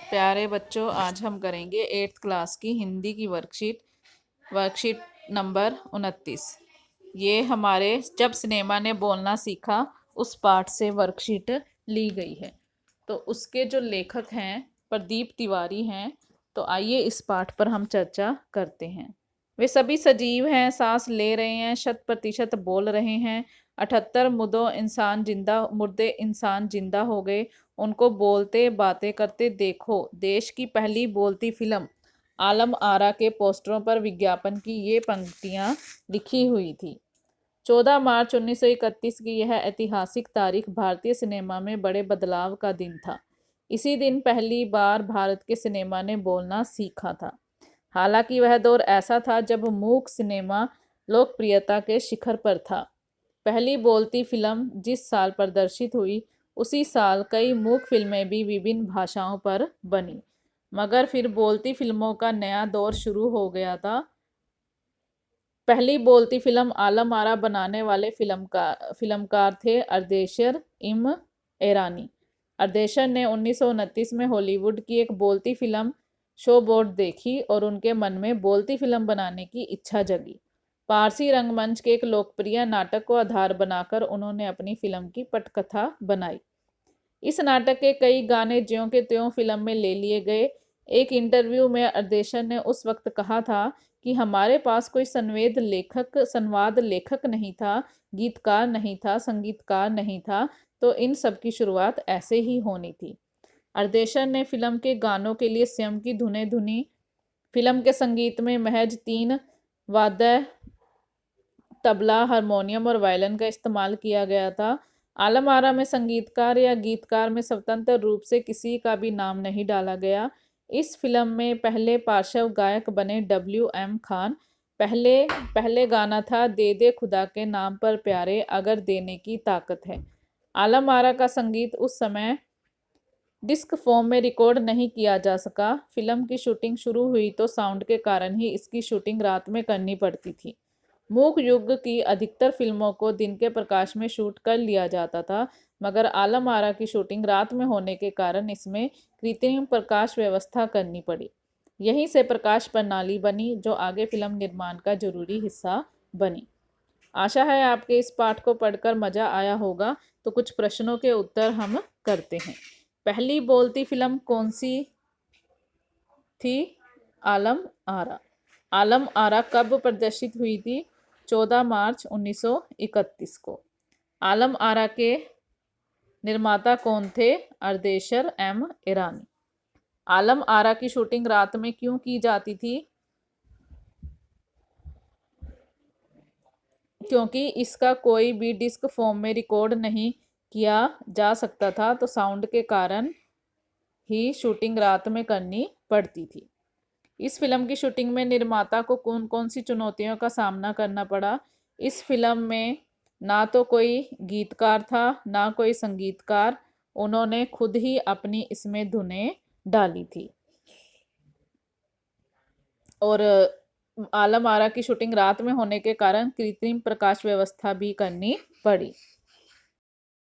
प्यारे बच्चों, आज हम करेंगे 8th क्लास की हिंदी की वर्कशीट नंबर 29। ये हमारे जब सिनेमा ने बोलना सीखा उस पाठ से वर्कशीट ली गई है। तो उसके जो लेखक हैं प्रदीप तिवारी हैं। तो आइए इस पाठ पर हम चर्चा करते हैं। वे सभी सजीव हैं, सांस ले रहे हैं, 100% बोल रहे हैं। 78 मुर्दे इंसान जिंदा हो गए। उनको बोलते बातें करते देखो। देश की पहली बोलती फिल्म आलम आरा के पोस्टरों पर विज्ञापन की ये पंक्तियां लिखी हुई थी। 14 मार्च 1931 की यह ऐतिहासिक तारीख भारतीय सिनेमा में बड़े बदलाव का दिन था। इसी दिन पहली बार भारत के सिनेमा ने बोलना सीखा था। हालांकि वह दौर ऐसा था जब मूक सिनेमा लोकप्रियता के शिखर पर था। पहली बोलती फिल्म जिस साल प्रदर्शित हुई उसी साल कई मूक फिल्में भी विभिन्न भाषाओं पर बनी। मगर फिर बोलती फिल्मों का नया दौर शुरू हो गया था। पहली बोलती फिल्म आलम आरा बनाने वाले फिल्मकार थे अर्देशर इम ईरानी। अर्देशर ने 1929 में हॉलीवुड की एक बोलती फिल्म शो बोर्ड देखी और उनके मन में बोलती फिल्म बनाने की इच्छा जगी। पारसी रंगमंच के एक लोकप्रिय नाटक को आधार बनाकर उन्होंने अपनी फिल्म की पटकथा बनाई। इस नाटक के कई गाने ज्यों के त्यों फिल्म में ले लिए गए। एक इंटरव्यू में अर्देशर ने उस वक्त कहा था कि हमारे पास कोई संवाद लेखक नहीं था, गीतकार नहीं था, संगीतकार नहीं था, तो इन सब की शुरुआत ऐसे ही होनी थी। अर्देशर ने फिल्म के गानों के लिए स्वयं की धुनें धुनी। फिल्म के संगीत में महज 3 वाद्य तबला, हारमोनियम और वायलिन का इस्तेमाल किया गया था। आलम आरा में संगीतकार या गीतकार में स्वतंत्र रूप से किसी का भी नाम नहीं डाला गया। इस फिल्म में पहले पार्श्व गायक बने W.M. खान। पहले गाना था दे दे खुदा के नाम पर प्यारे, अगर देने की ताकत है। आलम आरा का संगीत उस समय डिस्क फॉर्म में रिकॉर्ड नहीं किया जा सका। फिल्म की शूटिंग शुरू हुई तो साउंड के कारण ही इसकी शूटिंग रात में करनी पड़ती थी। मूक युग की अधिकतर फिल्मों को दिन के प्रकाश में शूट कर लिया जाता था, मगर आलम आरा की शूटिंग रात में होने के कारण इसमें कृत्रिम प्रकाश व्यवस्था करनी पड़ी। यहीं से प्रकाश प्रणाली बनी जो आगे फिल्म निर्माण का जरूरी हिस्सा बनी। आशा है आपके इस पाठ को पढ़कर मजा आया होगा। तो कुछ प्रश्नों के उत्तर हम करते हैं। पहली बोलती फिल्म कौन सी थी? आलम आरा। आलम आरा कब प्रदर्शित हुई थी? 14 मार्च 1931 को। आलम आरा के निर्माता कौन थे? अर्देशर एम ईरानी। आलम आरा की शूटिंग रात में क्यों की जाती थी? क्योंकि इसका कोई भी डिस्क फॉर्म में रिकॉर्ड नहीं किया जा सकता था, तो साउंड के कारण ही शूटिंग रात में करनी पड़ती थी। इस फिल्म की शूटिंग में निर्माता को कौन कौन सी चुनौतियों का सामना करना पड़ा? इस फिल्म में ना तो कोई गीतकार था, ना कोई संगीतकार। उन्होंने खुद ही अपनी इसमें धुनें डाली थी। और आलम आरा की शूटिंग रात में होने के कारण कृत्रिम प्रकाश व्यवस्था भी करनी पड़ी।